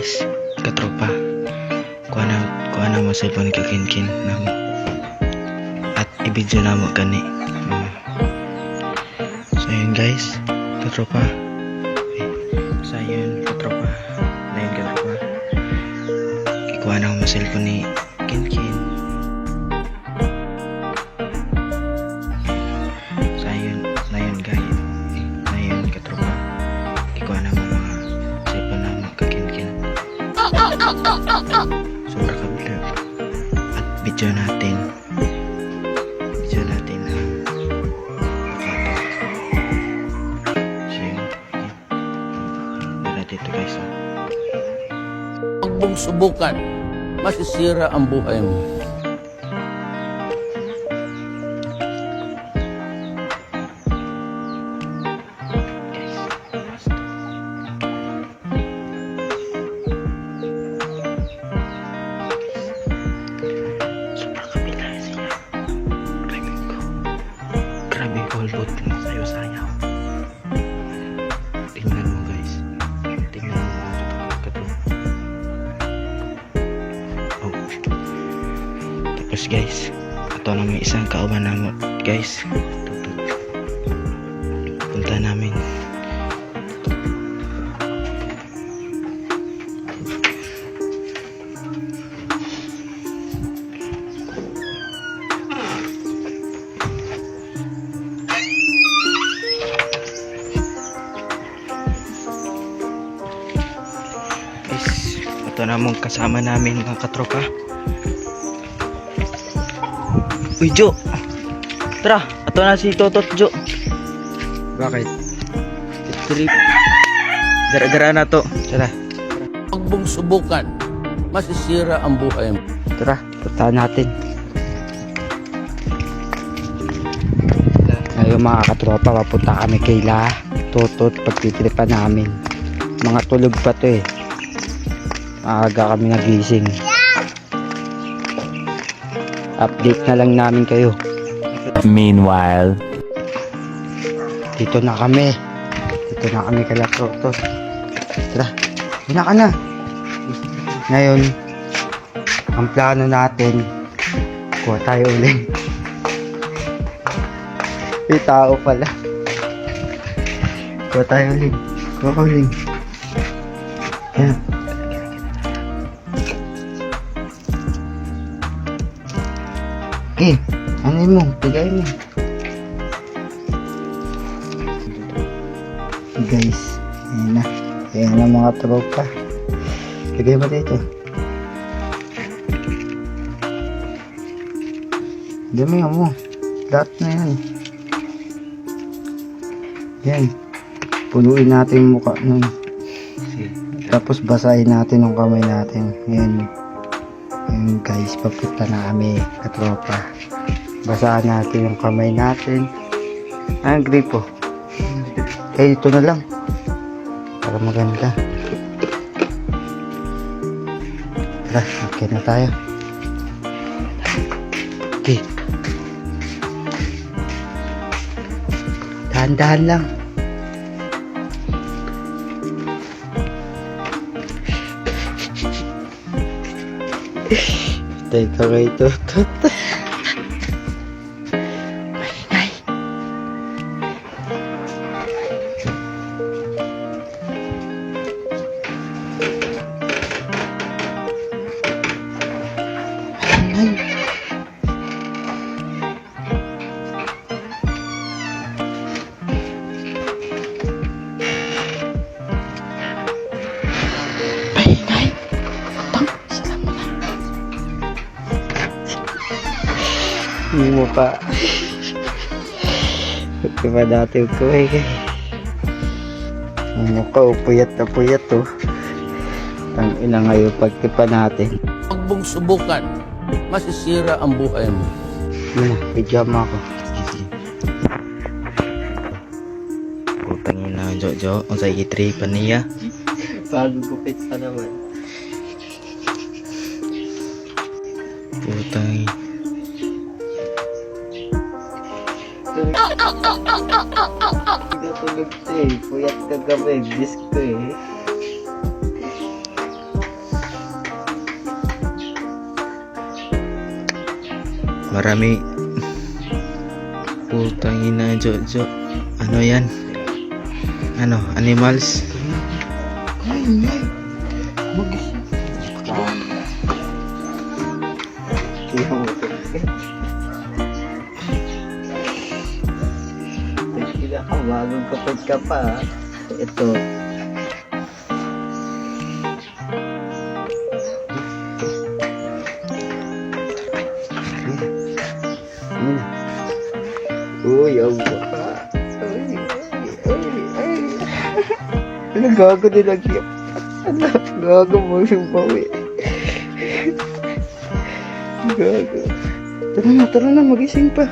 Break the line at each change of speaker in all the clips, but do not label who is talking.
guys, katropa. Kuha na mo cellphone ka kinkin na mo. At i-video na mo gani. So yun guys, katropa. So yun katropa. Ayun katropa. Kuha na mo cellphone ni kinkin. So yun guys. Ayun katropa. Kuha na mo mga cellphone na mo ka kinkin. Sobra kabila. At video natin na para dito guys.
Huwag mong subukan, masisira ang buhay mo.
Holbot mo sayo-sayaw. Tingnan mo guys. Tingnan mo mga katropa. Oh. Tapos guys, ito na may isang kauban na mo guys. Punta namin. Ito na mong kasama namin mga katropa. Uy Jo, tara, ito na si Totot Jo. Bakit? Gara-gara na to. Tara.
Huwag mong subukan, masisira ang buhay mo.
Tara, puntahan natin. Ngayon mga katropa, papunta kami kay Totot. Pagtitiripan namin. Mga tulog pa to eh. Maaga kami nagising. Update na lang namin kayo.
Meanwhile,
Dito na kami kala Totot. Tara, una ka na. Ngayon, ang plano natin, kuha tayo ulit. May tao pala. Kuha tayo ulit. Kuha ka ulit. Yan. Ano mo? Bigay mo. Guys, ayan na mga tropa. Bigay mo dito. Dami mo. Lahat na yan. Yan. Punuin natin yung mukha nun. Tapos basahin natin yung kamay natin. Yan. Yan guys, papunta na kami katropa. Basahan natin yung kamay natin. Ang gripo. Ito na lang. Para maganda. Tara, okay na tayo. Okay. Dahan-dahan lang. Teka kay Totot. Hindi mo pa. Pagka pa dati ko eh. Ang mukha puyat na puyat oh. Ang ina ngayon pagtipa natin.
Huwag mong subukan, masisira ang buhay mo.
Yun na, pijama ako. Putang ina, Jo. Ang sa itripan niya.
Bagong gupit pa naman.
Putang ina.
Hindi tulog siya eh. Puyat kagabi. Disco eh.
Marami. Putang ina, Jojo. Ano yan? Ano? Animals?
Teka ka, bagong kapit ka pa. Ha? Ito. Uy, ang baka. Ano gago din ang kiyap? Ano? Gago mo yung bawi. Gago.
Tara na, magising pa.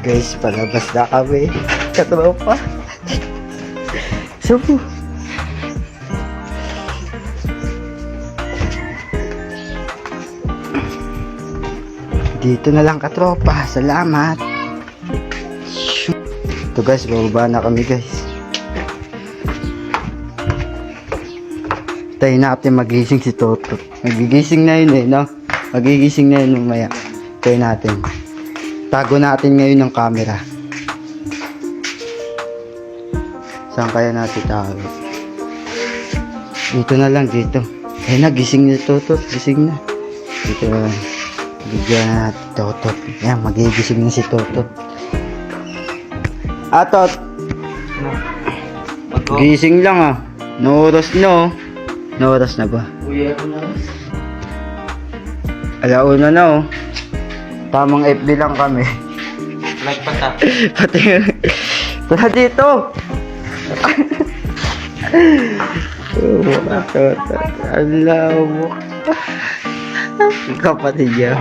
Guys, palabas na kami. Katropa. Sabu. Dito na lang katropa. Salamat. Ito guys, bababa na kami guys. Tayo natin magising si Toto. Magigising na yun eh, no? Magigising na yun mamaya. Tayo natin. Tago natin ngayon ng camera. Saan kaya natin tago? Dito na lang, dito. Eh, nagising na si Toto. Gising na. Dito na lang. Bigyan na natin Toto. Yan, magigising na si Toto. Atot! Gising lang ah. No oras na oh. No oras na ba?
Uy, ako na.
Alauna na oh. Tamang FB lang kami.
Like pa ta.
Pati tara dito. Alaw mo. Kapatid niya.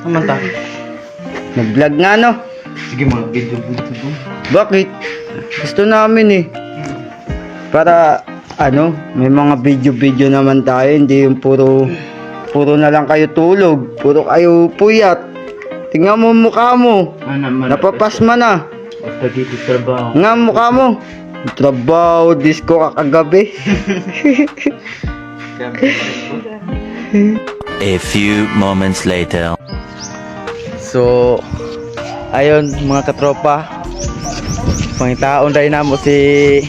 Naman ta.
Nag-vlog nga no.
Sige mga video dito.
Bakit? Gusto namin eh. Para ano, may mga video naman tayo, hindi yung puro na lang kayo tulog, puro kayo puyat. Tingnan mo mukha mo. Napapasma na.
Basta dito trabaho.
Nga mukha mo. Trabaho, disco kakagabi.
A few moments later.
So, ayun mga katropa. Pangitaon dahil na mo si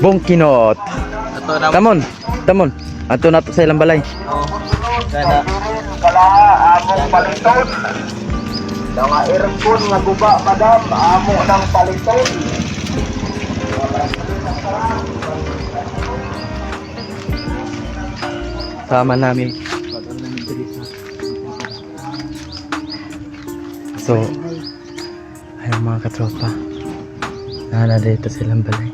Bongkinot. Tamon. Ato na to sa ilang balay.
Sana.
Among paliton. Mga aircon nga guba, madam. Amo ng paliton.
Sama namin. So, ayun mga katropa. Nana dito silang balay.